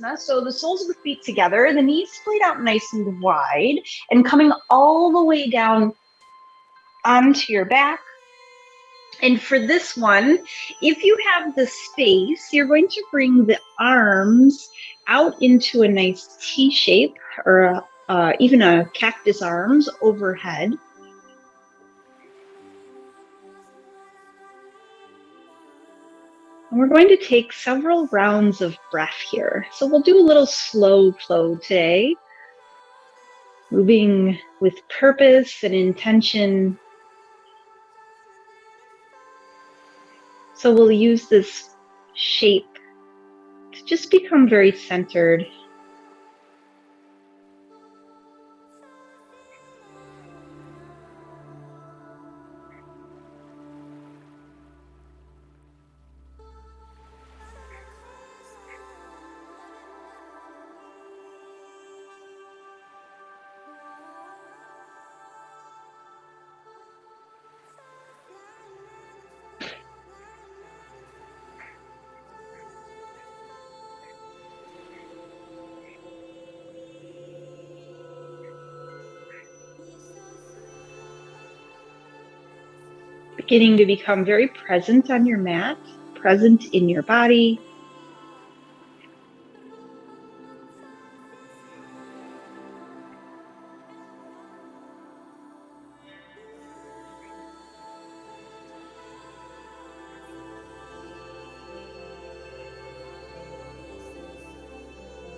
Virabhadrasana. So the soles of the feet together, the knees splayed out nice and wide, and coming all the way down onto your back. And for this one, if you have the space, you're going to bring the arms out into a nice T shape, or even a cactus arms overhead. And we're going to take several rounds of breath here. So we'll do a little slow flow today, moving with purpose and intention. So we'll use this shape to just become very centered. Beginning to become very present on your mat, present in your body.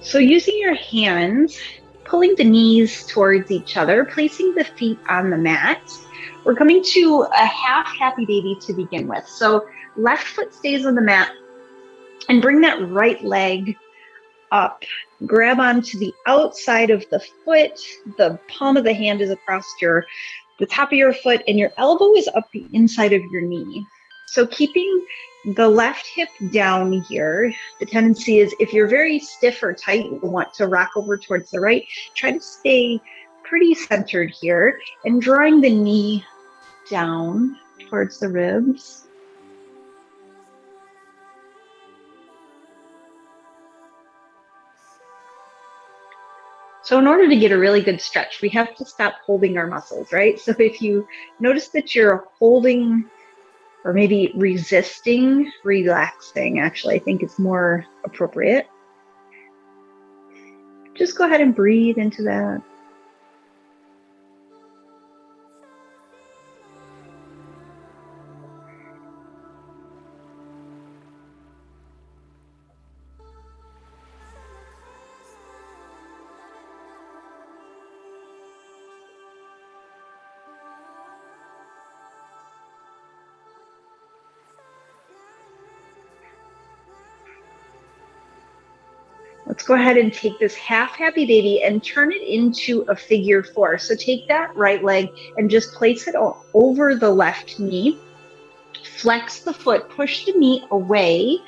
So using your hands, pulling the knees towards each other, placing the feet on the mat. We're coming to a half happy baby to begin with. So left foot stays on the mat and bring that right leg up. Grab onto the outside of the foot. The palm of the hand is across the top of your foot, and your elbow is up the inside of your knee. So keeping the left hip down here, the tendency is if you're very stiff or tight, you want to rock over towards the right. Try to stay pretty centered here and drawing the knee down towards the ribs. So in order to get a really good stretch, we have to stop holding our muscles, right? So if you notice that you're holding or maybe resisting, relaxing, actually, I think it's more appropriate. Just go ahead and breathe into that. Let's go ahead and take this half happy baby and turn it into a figure four. So take that right leg and just place it over the left knee. Flex the foot, push the knee away.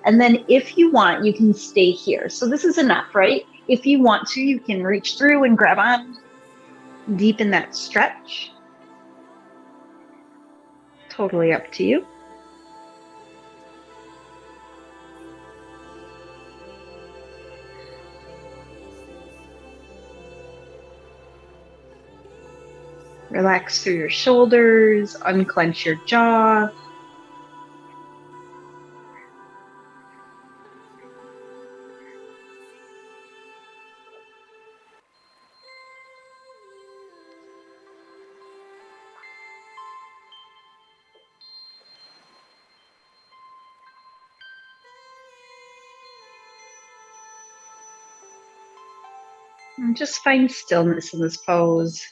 And then if you want, you can stay here. So this is enough, right? If you want to, you can reach through and grab on, deepen that stretch. Totally up to you. Relax through your shoulders, unclench your jaw. And just find stillness in this pose.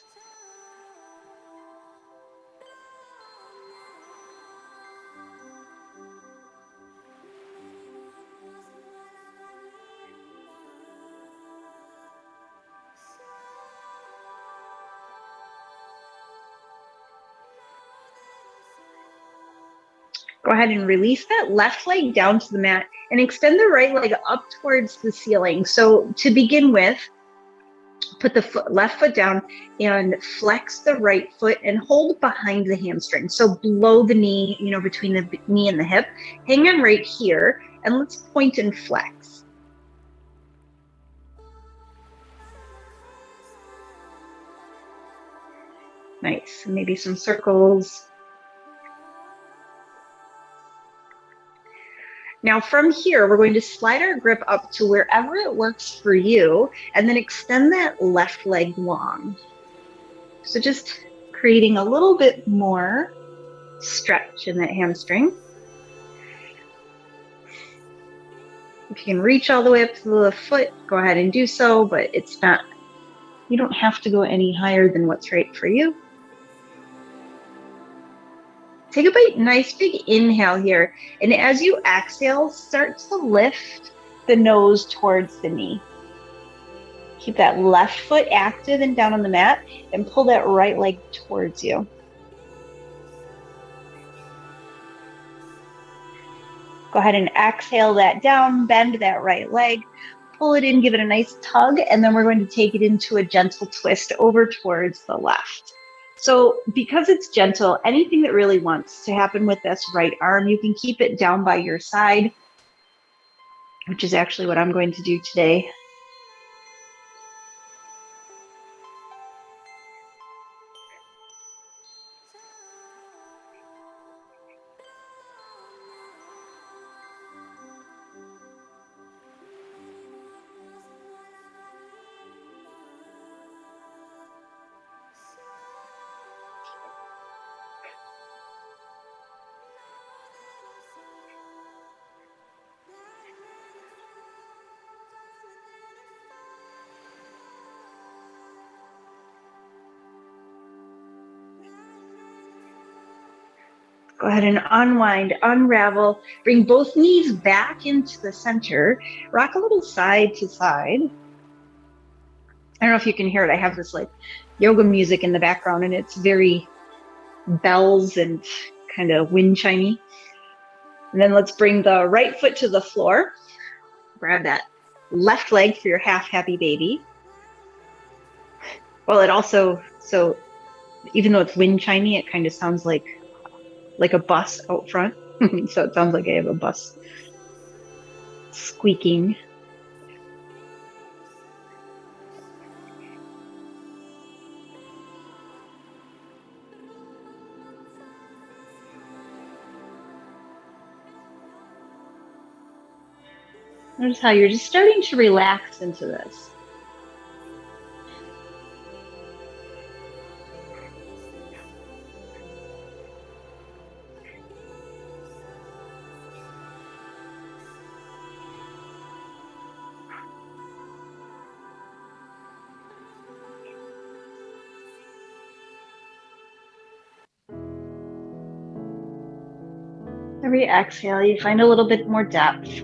Go ahead and release that left leg down to the mat and extend the right leg up towards the ceiling. So to begin with, put the left foot down and flex the right foot and hold behind the hamstring. So below the knee, between the knee and the hip. Hang on right here and let's point and flex. Nice. And maybe some circles. Now from here, we're going to slide our grip up to wherever it works for you, and then extend that left leg long. So just creating a little bit more stretch in that hamstring. If you can reach all the way up to the foot, go ahead and do so, but you don't have to go any higher than what's right for you. Take a big, nice big inhale here. And as you exhale, start to lift the nose towards the knee. Keep that left foot active and down on the mat and pull that right leg towards you. Go ahead and exhale that down, bend that right leg, pull it in, give it a nice tug, and then we're going to take it into a gentle twist over towards the left. So because it's gentle, anything that really wants to happen with this right arm, you can keep it down by your side, which is actually what I'm going to do today. Go ahead and unwind, unravel, bring both knees back into the center, rock a little side to side. I don't know if you can hear it. I have this like yoga music in the background and it's very bells and kind of wind chimey. And then let's bring the right foot to the floor. Grab that left leg for your half happy baby. Well, it also, so even though it's wind chimey, it kind of sounds like a bus out front. So it sounds like I have a bus squeaking. Notice how you're just starting to relax into this. Every exhale, you find a little bit more depth.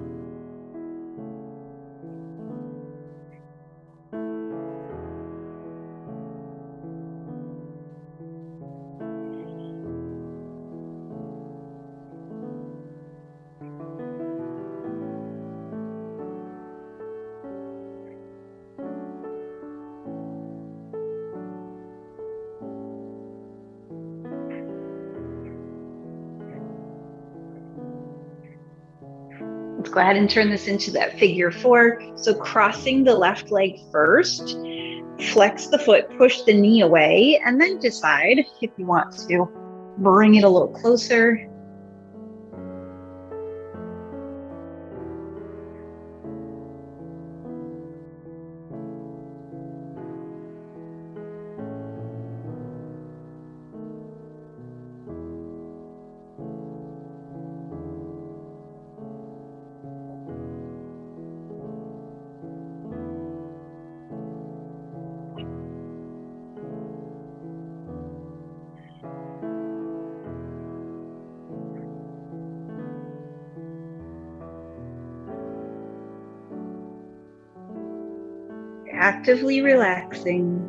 Let's go ahead and turn this into that figure four. So crossing the left leg first, flex the foot, push the knee away, and then decide if you want to bring it a little closer. Actively relaxing.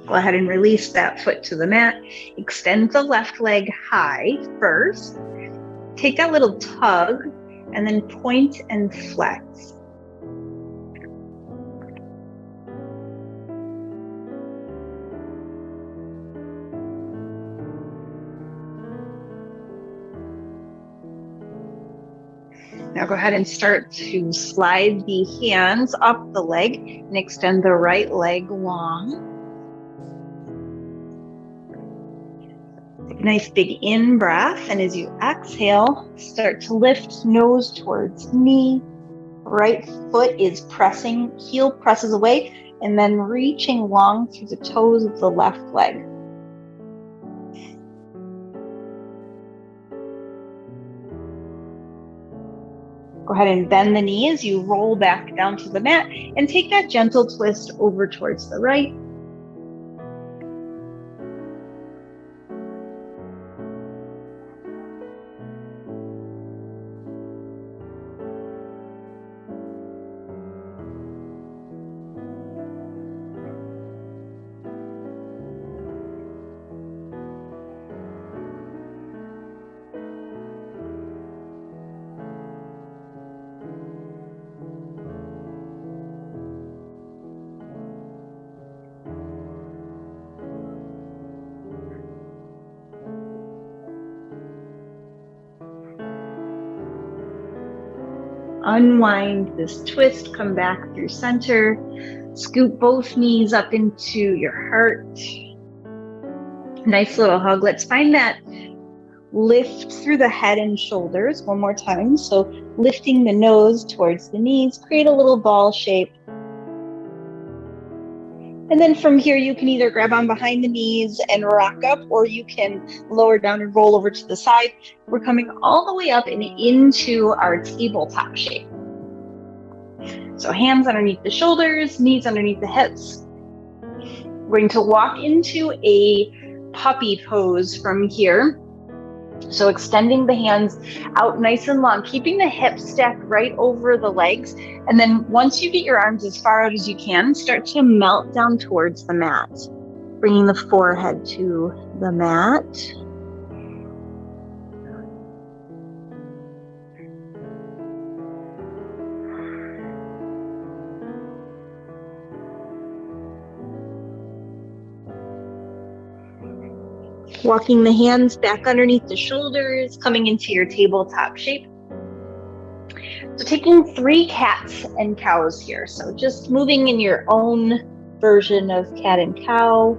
Go ahead and release that foot to the mat. Extend the left leg high first. Take that little tug and then point and flex. Now go ahead and start to slide the hands up the leg and extend the right leg long. Take a nice big in-breath, and as you exhale, start to lift nose towards knee. Right foot is pressing, heel presses away, and then reaching long through the toes of the left leg. Go ahead and bend the knee as you roll back down to the mat and take that gentle twist over towards the right. Unwind this twist, come back through center, scoop both knees up into your heart. Nice little hug. Let's find that lift through the head and shoulders one more time. So lifting the nose towards the knees, create a little ball shape. And then from here, you can either grab on behind the knees and rock up, or you can lower down and roll over to the side. We're coming all the way up and into our tabletop shape. So hands underneath the shoulders, knees underneath the hips. We're going to walk into a puppy pose from here. So extending the hands out nice and long, keeping the hips stacked right over the legs. And then once you get your arms as far out as you can, start to melt down towards the mat, bringing the forehead to the mat. Walking the hands back underneath the shoulders, coming into your tabletop shape. So taking 3 cats and cows here. So just moving in your own version of cat and cow.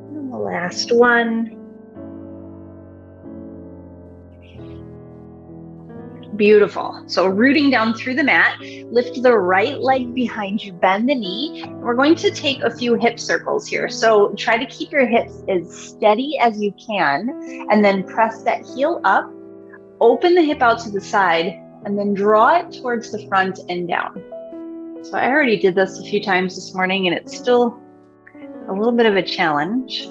And the last one. Beautiful. So rooting down through the mat, lift the right leg behind you, bend the knee. We're going to take a few hip circles here. So try to keep your hips as steady as you can, and then press that heel up, open the hip out to the side, and then draw it towards the front and down. So I already did this a few times this morning, and it's still a little bit of a challenge.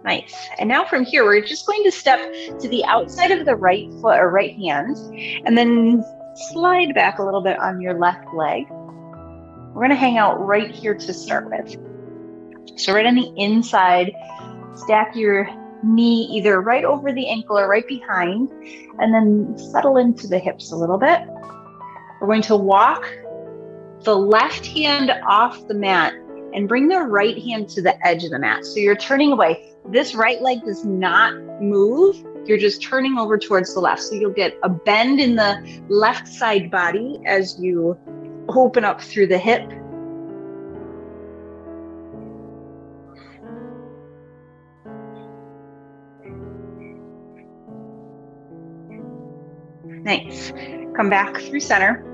Nice. And now from here, we're just going to step to the outside of the right foot or right hand, and then slide back a little bit on your left leg. We're going to hang out right here to start with. So right on the inside, stack your knee either right over the ankle or right behind, and then settle into the hips a little bit. We're going to walk the left hand off the mat and bring the right hand to the edge of the mat. So you're turning away. This right leg does not move. You're just turning over towards the left. So you'll get a bend in the left side body as you open up through the hip. Nice. Come back through center.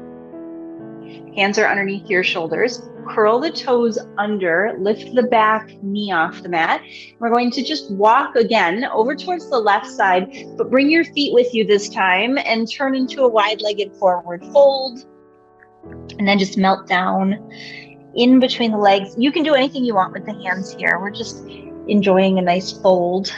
Hands are underneath your shoulders. Curl the toes under, lift the back knee off the mat. We're going to just walk again over towards the left side, but bring your feet with you this time and turn into a wide-legged forward fold. And then just melt down in between the legs. You can do anything you want with the hands here. We're just enjoying a nice fold.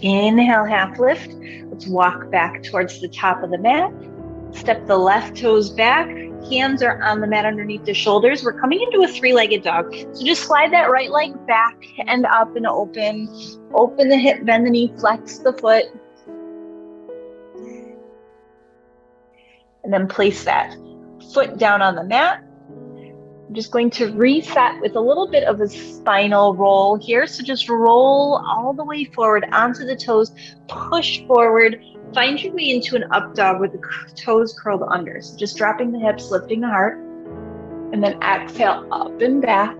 Inhale, half lift. Let's walk back towards the top of the mat. Step the left toes back, Hands are on the mat underneath the shoulders. We're coming into a three-legged dog. So just slide that right leg back and up and open. Open the hip, bend the knee, flex the foot. And then place that foot down on the mat. I'm just going to reset with a little bit of a spinal roll here. So just roll all the way forward onto the toes, push forward, find your way into an up dog with the toes curled under. So just dropping the hips, lifting the heart, and then exhale up and back.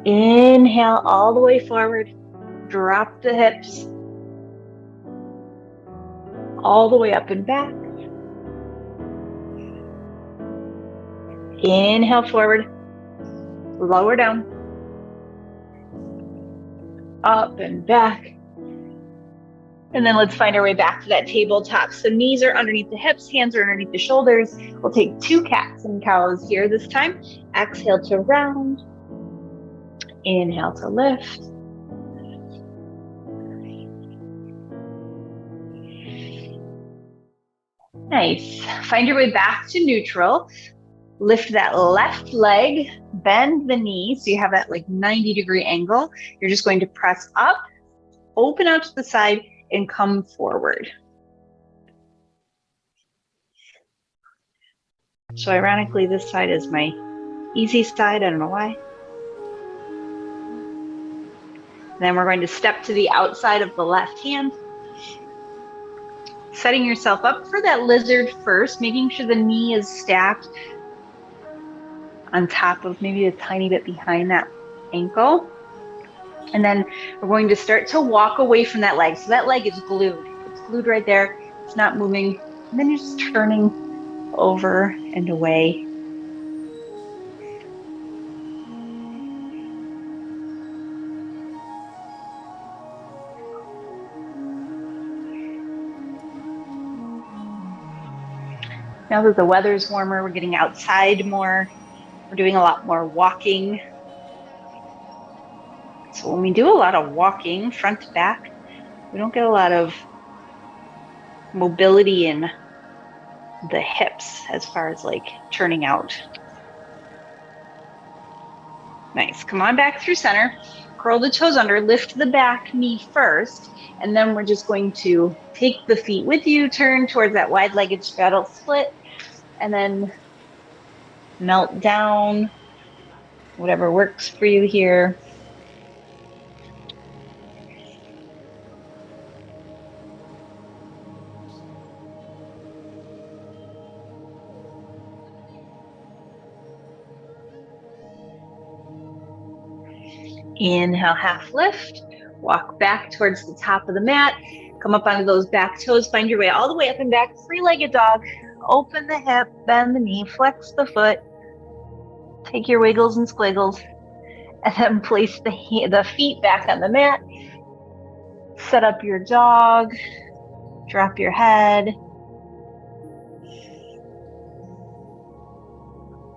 Inhale all the way forward, drop the hips, all the way up and back. Inhale forward, lower down, up and back. And then let's find our way back to that tabletop. So knees are underneath the hips, hands are underneath the shoulders. We'll take 2 cats and cows here this time. Exhale to round. Inhale to lift. Nice. Find your way back to neutral. Lift that left leg, bend the knee so you have that like 90-degree angle. You're just going to press up, open out to the side, and come forward. So ironically, this side is my easy side. I don't know why. Then we're going to step to the outside of the left hand. Setting yourself up for that lizard first, making sure the knee is stacked on top of maybe a tiny bit behind that ankle. And then we're going to start to walk away from that leg. So that leg is glued. It's glued right there. It's not moving. And then you're just turning over and away. Now that the weather's warmer, we're getting outside more. We're doing a lot more walking. So when we do a lot of walking, front to back, we don't get a lot of mobility in the hips as far as like turning out. Nice. Come on back through center. Curl the toes under, lift the back knee first, and then we're just going to take the feet with you, turn towards that wide-legged straddle split, and then melt down, whatever works for you here. Inhale, half lift, walk back towards the top of the mat, come up onto those back toes, find your way all the way up and back, three-legged dog, open the hip, bend the knee, flex the foot, take your wiggles and squiggles, and then place the feet back on the mat, set up your dog, drop your head.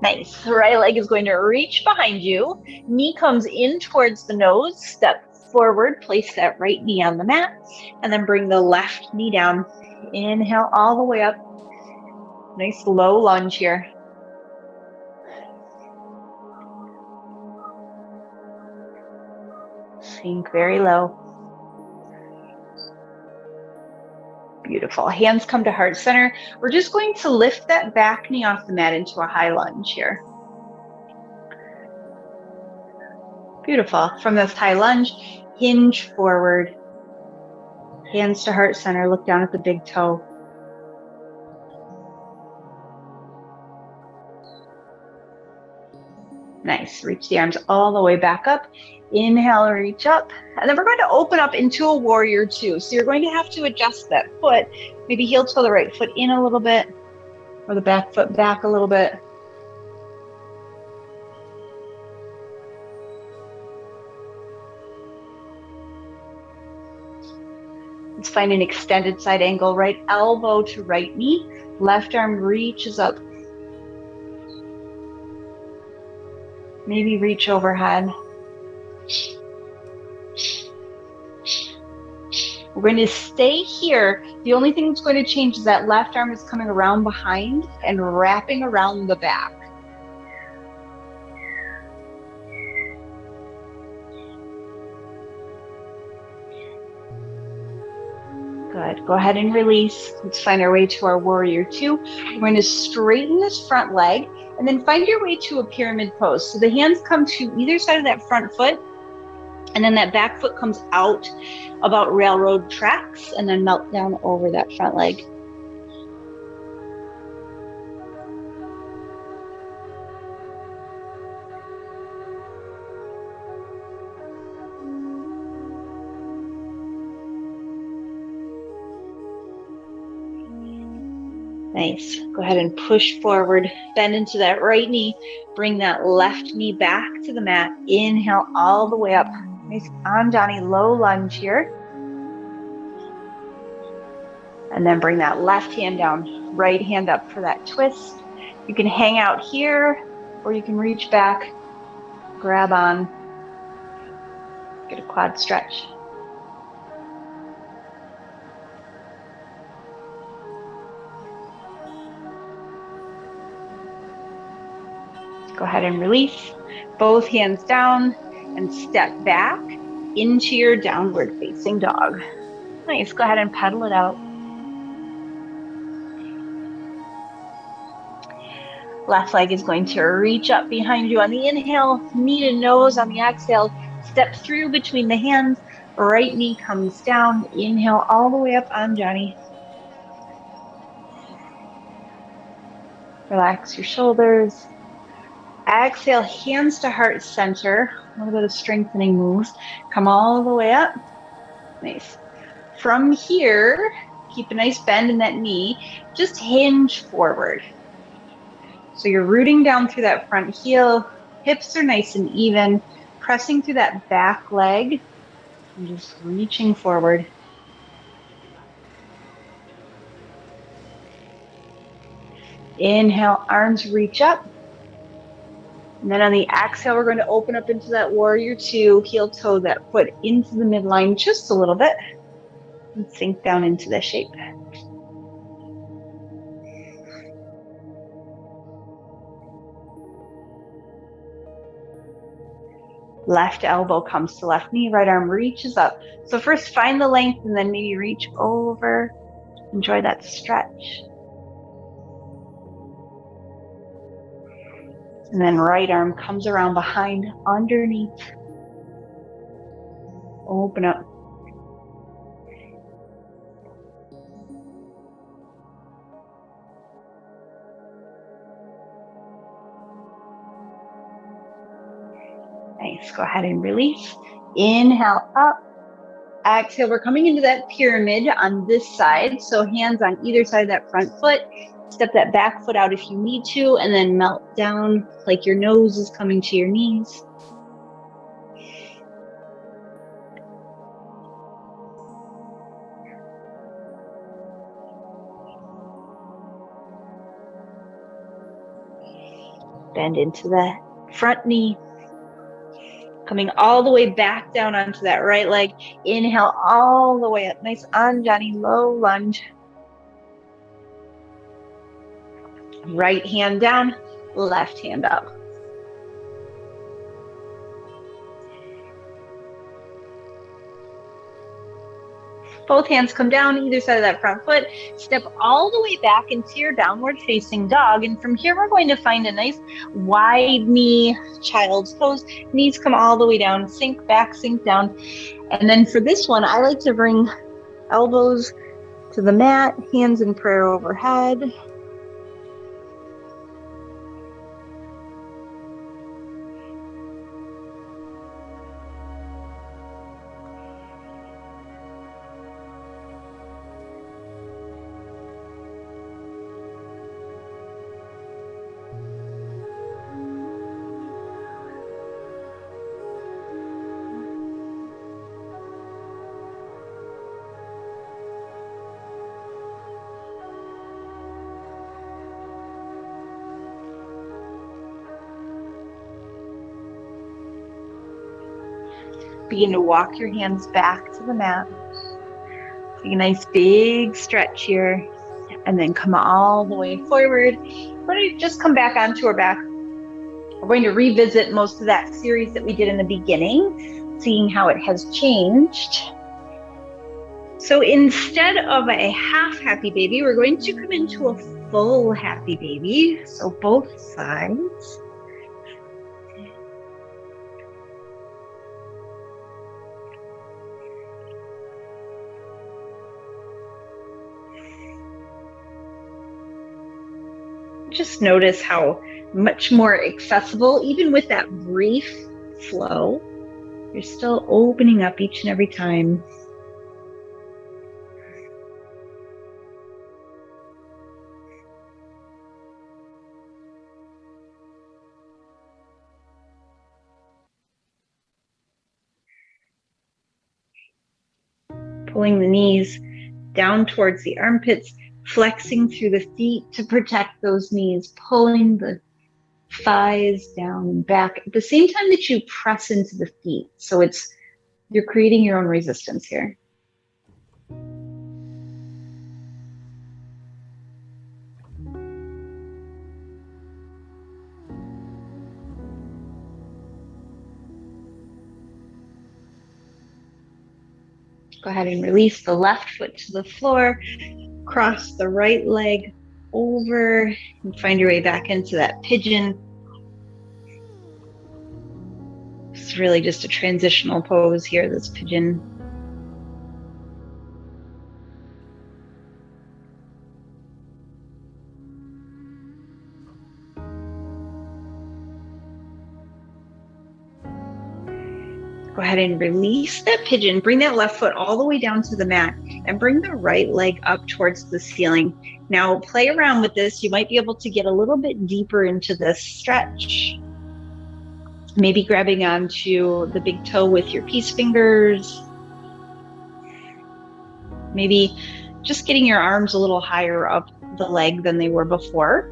Nice. The right leg is going to reach behind you. Knee comes in towards the nose. Step forward. Place that right knee on the mat. And then bring the left knee down. Inhale all the way up. Nice low lunge here. Sink very low. Beautiful. Hands come to heart center. We're just going to lift that back knee off the mat into a high lunge here. Beautiful. From this high lunge, hinge forward. Hands to heart center. Look down at the big toe. Nice. Reach the arms all the way back up. Inhale, reach up. And then we're going to open up into a warrior two. So you're going to have to adjust that foot. Maybe heel toe the right foot in a little bit, or the back foot back a little bit. Let's find an extended side angle. Right elbow to right knee. Left arm reaches up. Maybe reach overhead. We're going to stay here. The only thing that's going to change is that left arm is coming around behind and wrapping around the back. Good. Go ahead and release. Let's find our way to our warrior two. We're going to straighten this front leg and then find your way to a pyramid pose. So the hands come to either side of that front foot, and then that back foot comes out about railroad tracks and then melt down over that front leg. Nice. Go ahead and push forward, bend into that right knee, bring that left knee back to the mat. Inhale all the way up. Nice Anjani low lunge here. And then bring that left hand down, right hand up for that twist. You can hang out here, or you can reach back, grab on, get a quad stretch. Go ahead and release. Both hands down and step back into your downward facing dog. Nice. Go ahead and pedal it out. Left leg is going to reach up behind you on the inhale, knee to nose on the exhale. Step through between the hands. Right knee comes down. Inhale all the way up, Anjani. Relax your shoulders. Exhale, hands to heart center. A little bit of strengthening moves. Come all the way up. Nice. From here, keep a nice bend in that knee. Just hinge forward. So you're rooting down through that front heel. Hips are nice and even. Pressing through that back leg and just reaching forward. Inhale, arms reach up. And then on the exhale, we're going to open up into that warrior two, heel toe that foot into the midline just a little bit and sink down into the shape. Left elbow comes to left knee, right arm reaches up. So first find the length and then maybe reach over. Enjoy that stretch. And then right arm comes around behind, underneath. Open up. Nice. Go ahead and release. Inhale up. Exhale. We're coming into that pyramid on this side. So hands on either side of that front foot. Step that back foot out if you need to, and then melt down like your nose is coming to your knees. Bend into the front knee. Coming all the way back down onto that right leg. Inhale all the way up. Nice Anjani low lunge. Right hand down, left hand up. Both hands come down either side of that front foot. Step all the way back into your downward facing dog. And from here, we're going to find a nice wide knee child's pose. Knees come all the way down, sink back, sink down. And then for this one, I like to bring elbows to the mat, hands in prayer overhead. Begin to walk your hands back to the mat. Take a nice big stretch here and then come all the way forward. We're going to just come back onto our back. We're going to revisit most of that series that we did in the beginning, seeing how it has changed. So instead of a half happy baby, we're going to come into a full happy baby. So both sides. Just notice how much more accessible, even with that brief flow, you're still opening up each and every time. Pulling the knees down towards the armpits, flexing through the feet to protect those knees, pulling the thighs down and back at the same time that you press into the feet. So you're creating your own resistance here. Go ahead and release the left foot to the floor, cross the right leg over and find your way back into that pigeon. It's really just a transitional pose here, this pigeon. Go ahead and release that pigeon. Bring that left foot all the way down to the mat and bring the right leg up towards the ceiling. Now play around with this. You might be able to get a little bit deeper into this stretch. Maybe grabbing onto the big toe with your peace fingers. Maybe just getting your arms a little higher up the leg than they were before.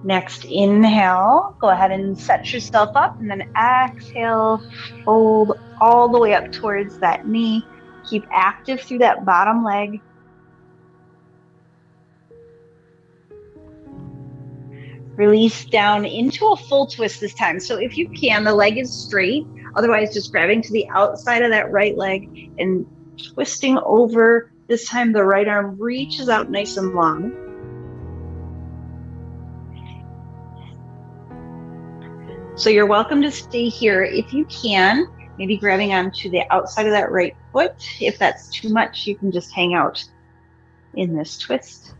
Next, inhale, go ahead and set yourself up, and then exhale, fold all the way up towards that knee. Keep active through that bottom leg. Release down into a full twist this time. So if you can, the leg is straight. Otherwise, just grabbing to the outside of that right leg and twisting over. This time, the right arm reaches out nice and long. So you're welcome to stay here if you can, maybe grabbing onto the outside of that right foot. If that's too much, you can just hang out in this twist.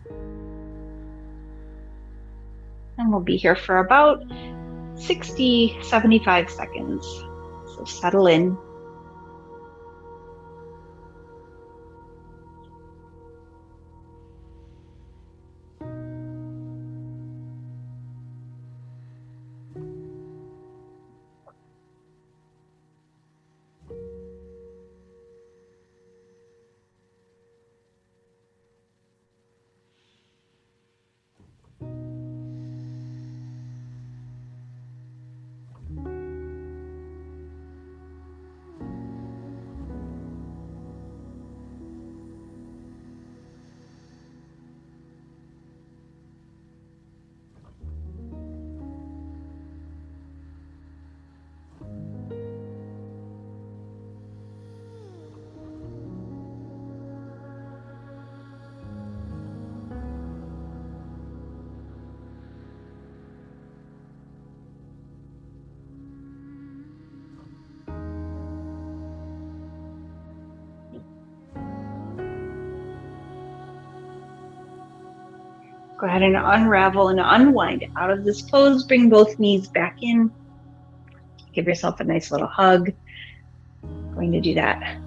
And we'll be here for about 60, 75 seconds. So settle in. Go ahead and unravel and unwind out of this pose. Bring both knees back in. Give yourself a nice little hug. Going to do that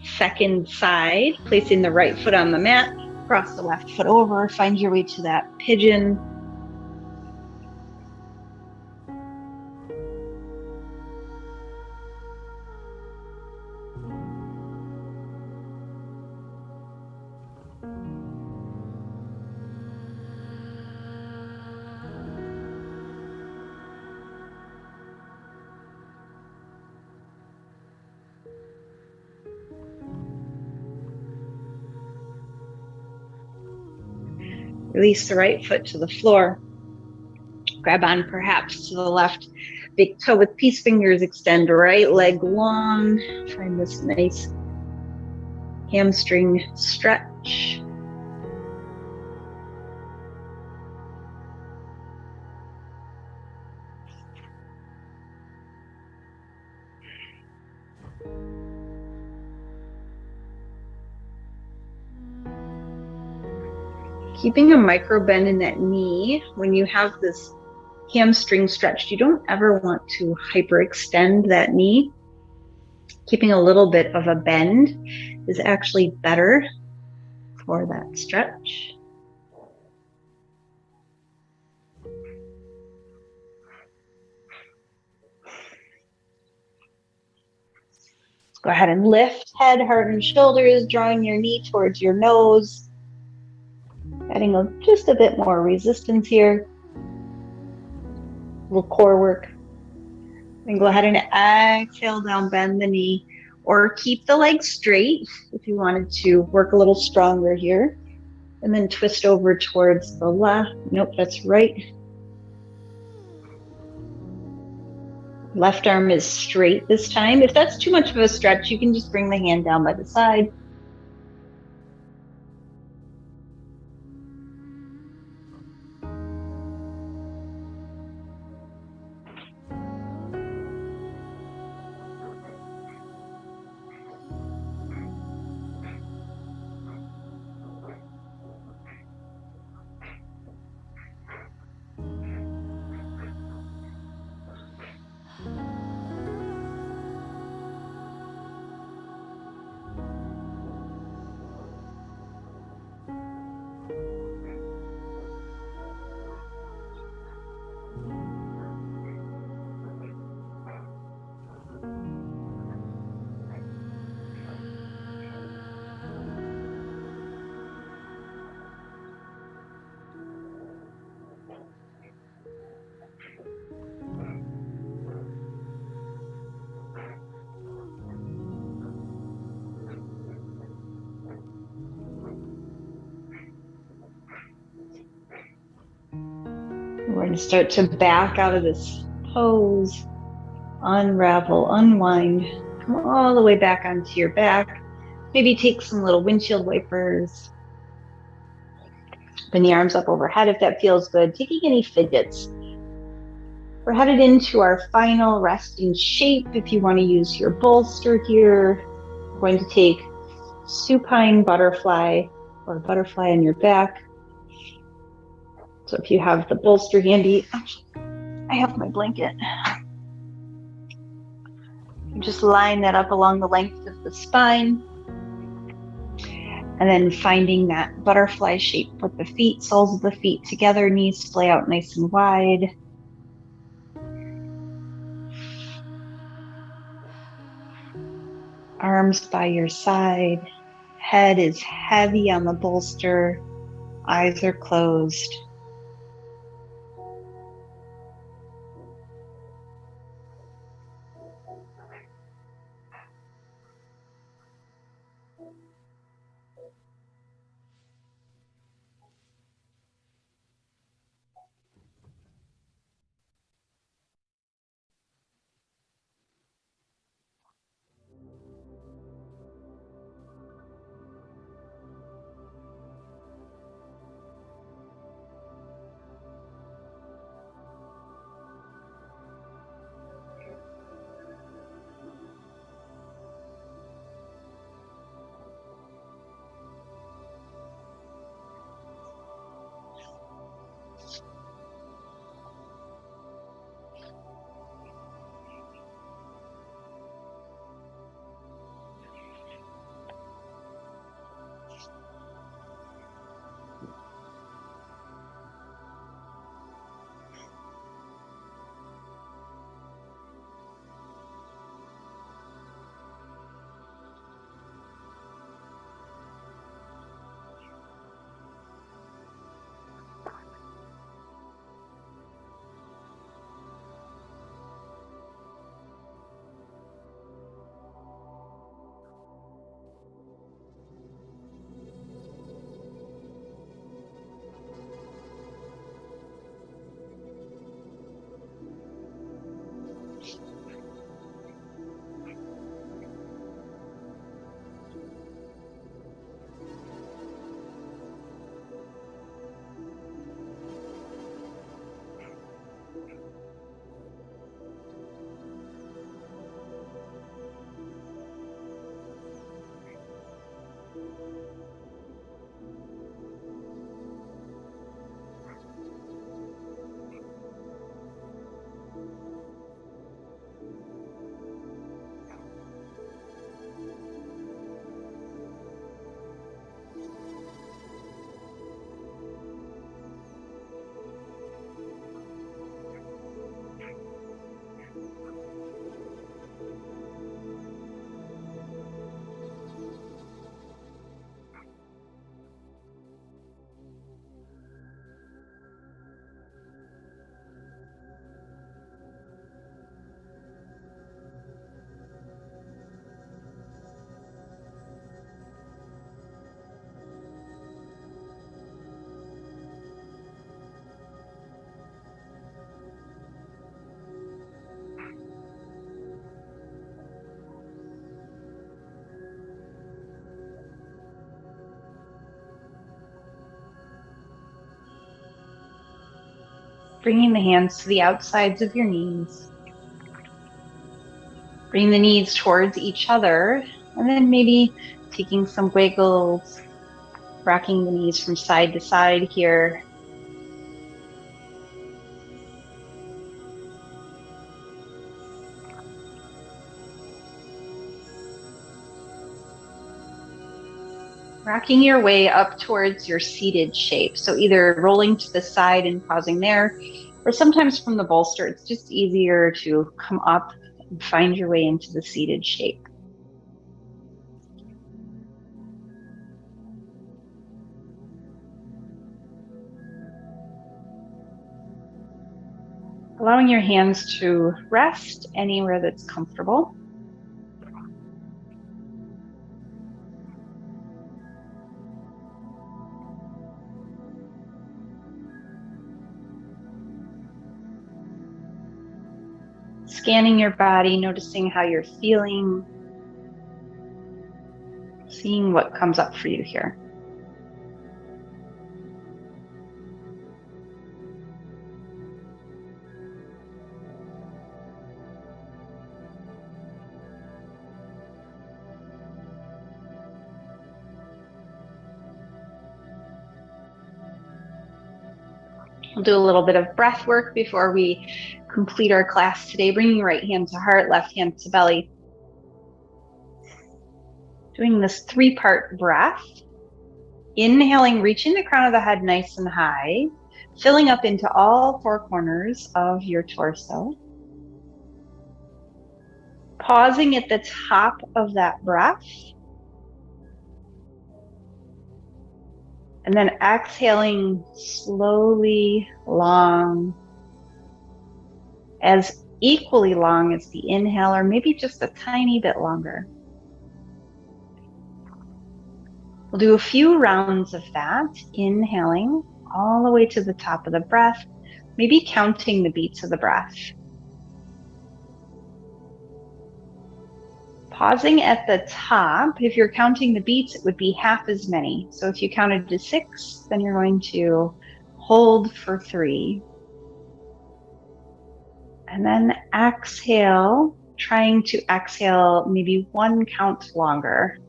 second side, placing the right foot on the mat, cross the left foot over, find your way to that pigeon. Release the right foot to the floor. Grab on perhaps to the left big toe with peace fingers. Extend right leg long. Find this nice hamstring stretch. Keeping a micro bend in that knee when you have this hamstring stretched. You don't ever want to hyperextend that knee. Keeping a little bit of a bend is actually better for that stretch. Go ahead and lift head, heart, and shoulders, drawing your knee towards your nose. Adding just a bit more resistance here. A little core work. And go ahead and exhale down, bend the knee, or keep the leg straight if you wanted to work a little stronger here. And then twist over towards the left. Nope, that's right. Left arm is straight this time. If that's too much of a stretch, you can just bring the hand down by the side. We're going to start to back out of this pose, unravel, unwind, come all the way back onto your back. Maybe take some little windshield wipers. Bring the arms up overhead if that feels good. Taking any fidgets. We're headed into our final resting shape. If you want to use your bolster here, we're going to take supine butterfly or butterfly on your back. So if you have the bolster handy, actually, I have my blanket. You just line that up along the length of the spine. And then finding that butterfly shape with the feet, soles of the feet together, knees splay out nice and wide. Arms by your side. Head is heavy on the bolster. Eyes are closed. Bringing the hands to the outsides of your knees. Bring the knees towards each other, and then maybe taking some wiggles, rocking the knees from side to side here. Rocking your way up towards your seated shape. So either rolling to the side and pausing there, or sometimes from the bolster, it's just easier to come up and find your way into the seated shape. Allowing your hands to rest anywhere that's comfortable. Scanning your body, noticing how you're feeling, seeing what comes up for you here. We'll do a little bit of breath work before we complete our class today. Bringing right hand to heart, left hand to belly. Doing this 3-part breath. Inhaling, reaching the crown of the head nice and high, filling up into all 4 corners of your torso. Pausing at the top of that breath. And then exhaling slowly, long, as equally long as the inhale, or maybe just a tiny bit longer. We'll do a few rounds of that, inhaling all the way to the top of the breath, maybe counting the beats of the breath. Pausing at the top, if you're counting the beats, it would be half as many. So if you counted to 6, then you're going to hold for 3. And then exhale, trying to exhale maybe 1 count longer.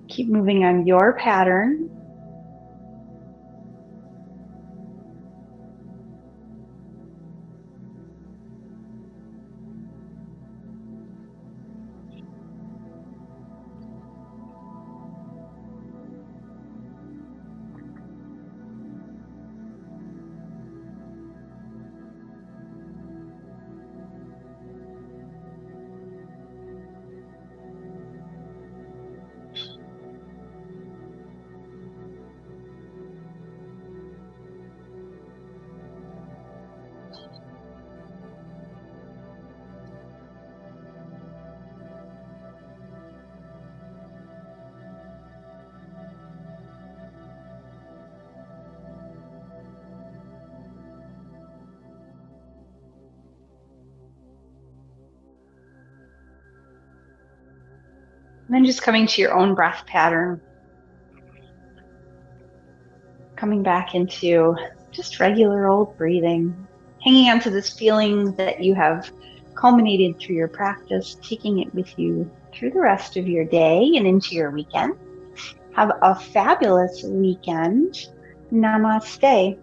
Keep moving on your pattern. And then just coming to your own breath pattern. Coming back into just regular old breathing. Hanging on to this feeling that you have culminated through your practice, taking it with you through the rest of your day and into your weekend. Have a fabulous weekend. Namaste.